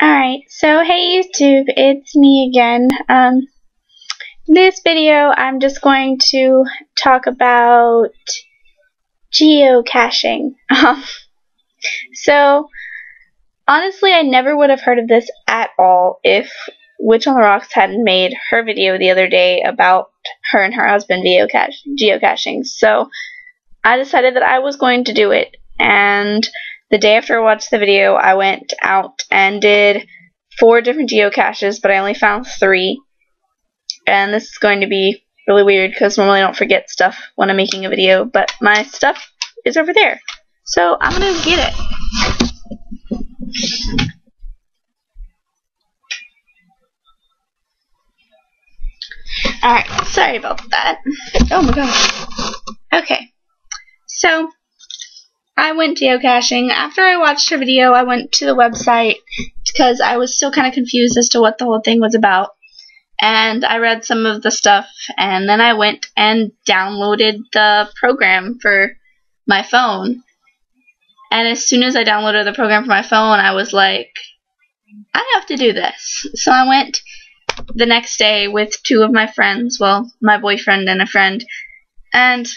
Alright, so hey YouTube, it's me again. This video I'm just going to talk about geocaching. So, honestly I never would have heard of this at all if Witchontherocks hadn't made her video the other day about her and her husband geocaching. So, I decided that I was going to do it, and the day after I watched the video, I went out and did 4 different geocaches, but I only found 3. And this is going to be really weird because normally I don't forget stuff when I'm making a video, but my stuff is over there. So I'm going to get it. Alright, sorry about that. Oh my gosh. Okay. So, I went geocaching. After I watched her video, I went to the website because I was still kind of confused as to what the whole thing was about. And I read some of the stuff, and then I went and downloaded the program for my phone. And as soon as I downloaded the program for my phone, I was like, I have to do this. So I went the next day with 2 of my friends, well, my boyfriend and a friend, and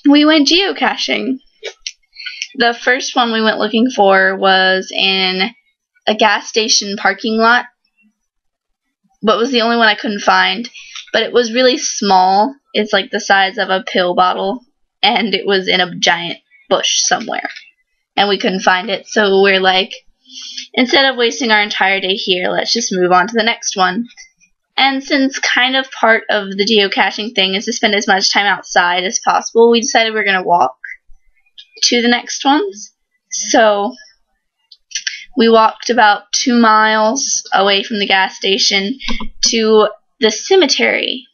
we went geocaching. The first one we went looking for was in a gas station parking lot, but it was the only one I couldn't find. But it was really small. It's like the size of a pill bottle, and it was in a giant bush somewhere, and we couldn't find it. So we're like, instead of wasting our entire day here, let's just move on to the next one. And since kind of part of the geocaching thing is to spend as much time outside as possible, we decided we were going to walk to the next ones. So we walked about 2 miles away from the gas station to the cemetery.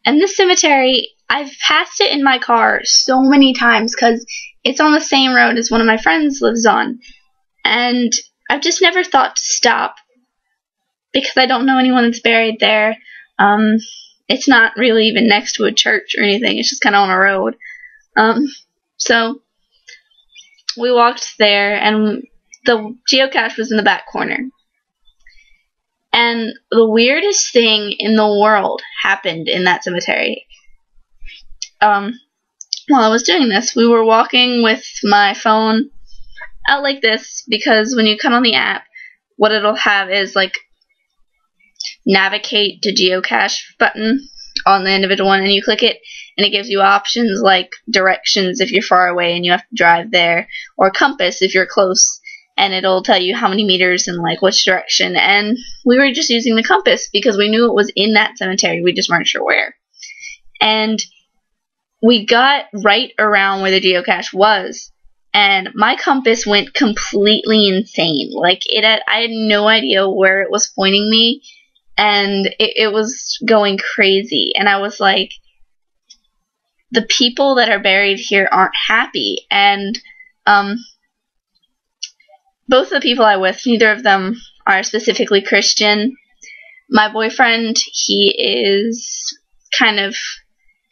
And this cemetery, I've passed it in my car so many times because it's on the same road as one of my friends lives on. And I've just never thought to stop because I don't know anyone that's buried there. It's not really even next to a church or anything. It's just kind of on a road. So we walked there, and the geocache was in the back corner. And the weirdest thing in the world happened in that cemetery. While I was doing this, we were walking with my phone out like this, because when you come on the app, what it'll have is like navigate to geocache button on the individual one, and you click it, and it gives you options like directions if you're far away and you have to drive there, or compass if you're close, and it'll tell you how many meters and like which direction. And we were just using the compass because we knew it was in that cemetery, we just weren't sure where. And we got right around where the geocache was, and my compass went completely insane. Like, I had no idea where it was pointing me, and it was going crazy. And I was like, the people that are buried here aren't happy. And both the people I with, neither of them are specifically Christian. My boyfriend, he is kind of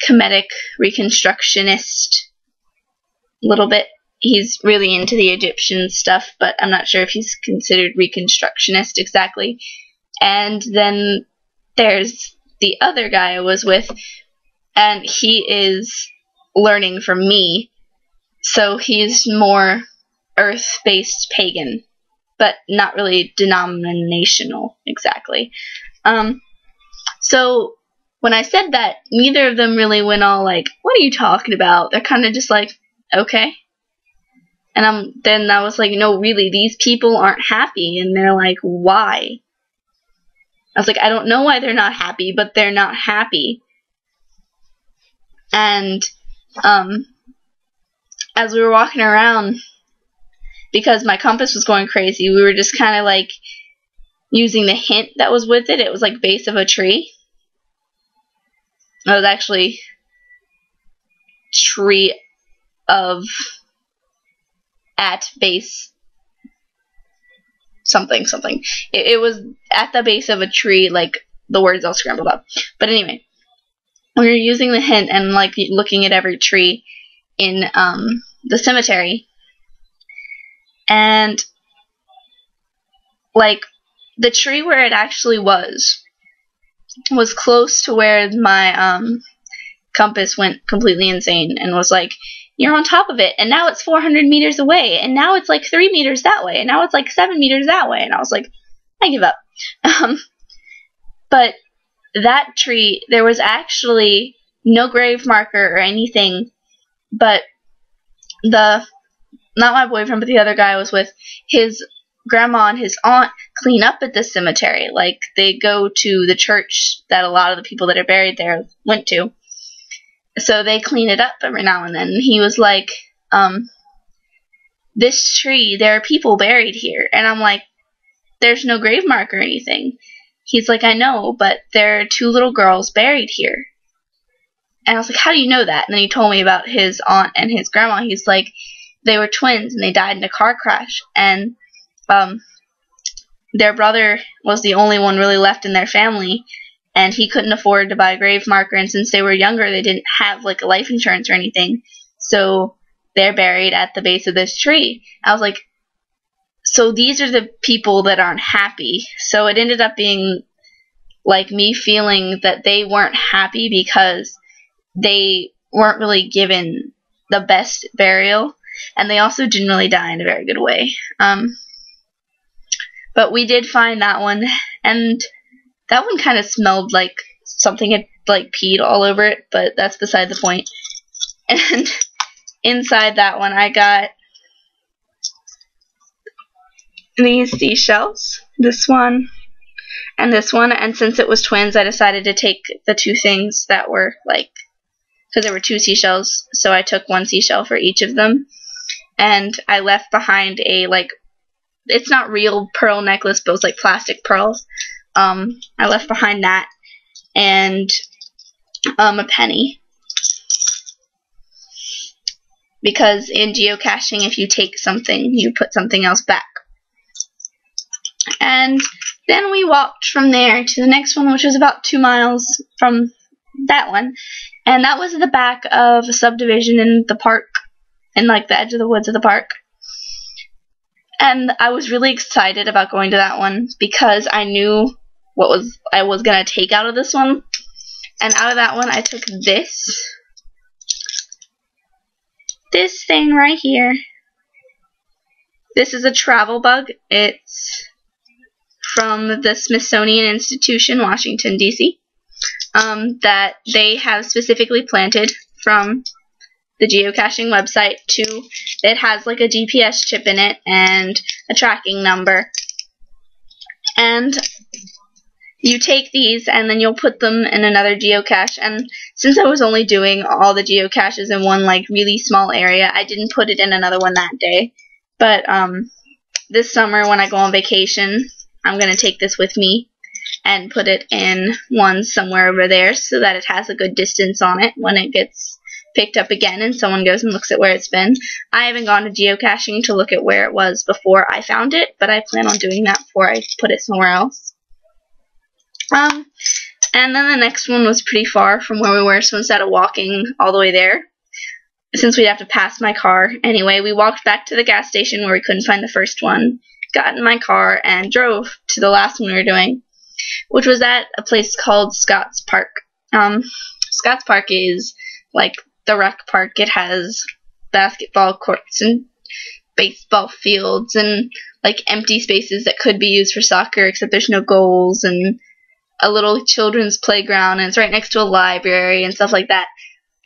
comedic reconstructionist, a little bit. He's really into the Egyptian stuff, but I'm not sure if he's considered reconstructionist exactly. And then there's the other guy I was with, and he is learning from me, so he's more earth-based pagan, but not really denominational exactly. So when I said that, neither of them really went all like, what are you talking about? They're kind of just like, okay. And then I was like, no, really, these people aren't happy. And they're like, why? I was like, I don't know why they're not happy, but they're not happy. And as we were walking around, because my compass was going crazy, we were just kind of like using the hint that was with it. It was like base of a tree. It was actually tree of at base something. It was at the base of a tree, like the words all scrambled up. But anyway, we were using the hint and like looking at every tree in the cemetery. And like, the tree where it actually was close to where my compass went completely insane and was like, you're on top of it, and now it's 400 meters away, and now it's like 3 meters that way, and now it's like 7 meters that way, and I was like, I give up. But that tree, there was actually no grave marker or anything, but not my boyfriend, but the other guy I was with, his grandma and his aunt clean up at this cemetery. Like, they go to the church that a lot of the people that are buried there went to. So they clean it up every now and then. And he was like, this tree, there are people buried here. And I'm like, there's no grave mark or anything. He's like, I know, but there are 2 little girls buried here. And I was like, how do you know that? And then he told me about his aunt and his grandma. He's like, they were twins and they died in a car crash. And their brother was the only one really left in their family. And he couldn't afford to buy a grave marker, and since they were younger, they didn't have, like, a life insurance or anything. So they're buried at the base of this tree. I was like, so these are the people that aren't happy. So it ended up being, like, me feeling that they weren't happy because they weren't really given the best burial, and they also didn't really die in a very good way. But we did find that one, and that one kind of smelled like something had, like, peed all over it, but that's beside the point. And inside that one, I got these seashells, this one and this one, and since it was twins, I decided to take the 2 things that were, like, because there were 2 seashells, so I took 1 seashell for each of them, and I left behind a, like, it's not real pearl necklace, but it was, like, plastic pearls. I left behind that, and a penny, because in geocaching, if you take something, you put something else back. And then we walked from there to the next one, which was about 2 miles from that one, and that was the back of a subdivision in the park, in, like, the edge of the woods of the park. And I was really excited about going to that one because I knew what I was going to take out of this one. And out of that one, I took this thing right here. This is a travel bug. It's from the Smithsonian Institution, Washington, D.C., that they have specifically planted from the geocaching website to, it has, like, a GPS chip in it and a tracking number. And you take these and then you'll put them in another geocache, and since I was only doing all the geocaches in one, like, really small area, I didn't put it in another one that day. But this summer when I go on vacation, I'm going to take this with me and put it in one somewhere over there so that it has a good distance on it when it gets picked up again and someone goes and looks at where it's been. I haven't gone to geocaching to look at where it was before I found it, but I plan on doing that before I put it somewhere else. And then the next one was pretty far from where we were, so instead of walking all the way there, since we'd have to pass my car anyway, we walked back to the gas station where we couldn't find the first one, got in my car, and drove to the last one we were doing, which was at a place called Scotts Park. Scotts Park is like the rec park. It has basketball courts and baseball fields and, like, empty spaces that could be used for soccer, except there's no goals, and a little children's playground, and it's right next to a library and stuff like that.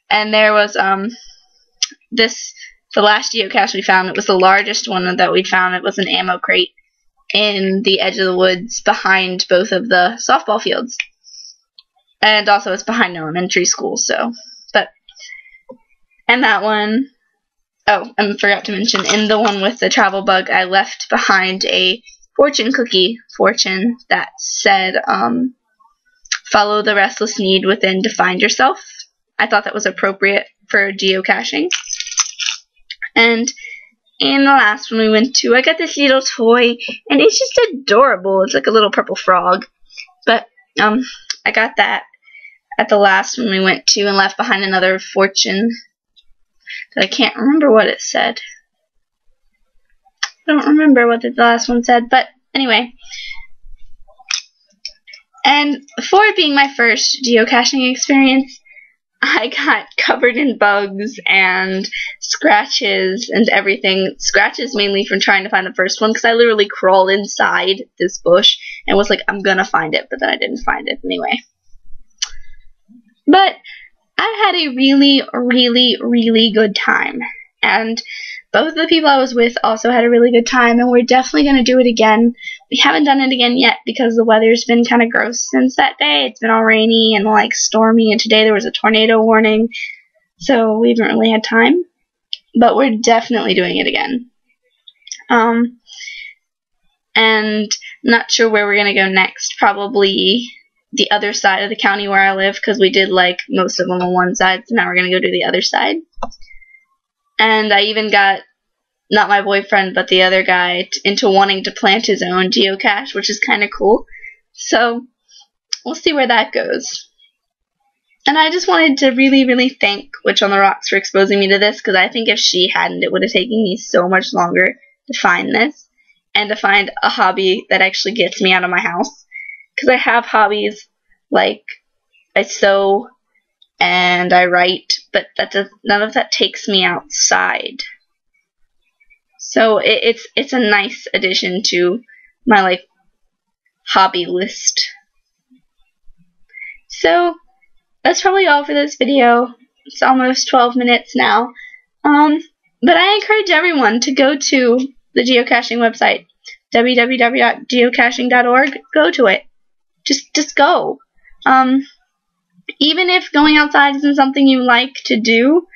And there was the last geocache we found, it was the largest one that we'd found. It was an ammo crate in the edge of the woods behind both of the softball fields. And also it's behind elementary school, so. And that one, oh, I forgot to mention, in the one with the travel bug, I left behind a fortune cookie that said, follow the restless need within to find yourself. I thought that was appropriate for geocaching. And in the last one we went to, I got this little toy, and it's just adorable. It's like a little purple frog. But I got that at the last one we went to and left behind another fortune that I can't remember what it said. I don't remember what the last one said, but Anyway, and for it being my first geocaching experience, I got covered in bugs and scratches and everything. Scratches mainly from trying to find the first one, because I literally crawled inside this bush and was like, I'm gonna find it, but then I didn't find it anyway. But I had a really, really, really good time, and both of the people I was with also had a really good time, and we're definitely going to do it again. We haven't done it again yet because the weather's been kind of gross since that day. It's been all rainy and like stormy, and today there was a tornado warning, so we haven't really had time, but we're definitely doing it again. And not sure where we're going to go next. Probably the other side of the county where I live, because we did like most of them on one side, so now we're going to go to the other side. And I even got, not my boyfriend, but the other guy, into wanting to plant his own geocache, which is kind of cool. So we'll see where that goes. And I just wanted to really, really thank Witchontherocks for exposing me to this, because I think if she hadn't, it would have taken me so much longer to find this, and to find a hobby that actually gets me out of my house. Because I have hobbies, like I sew and I write, but none of that takes me outside. So it's a nice addition to my like hobby list. So that's probably all for this video. It's almost 12 minutes now. But I encourage everyone to go to the geocaching website, www.geocaching.org. Go to it. Just go. Even if going outside isn't something you like to do,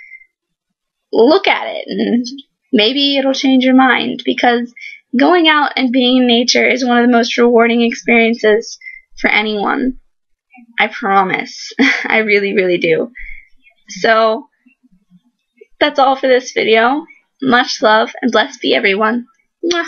look at it and maybe it'll change your mind, because going out and being in nature is one of the most rewarding experiences for anyone. I promise. I really, really do. So that's all for this video. Much love and blessed be everyone. Mwah.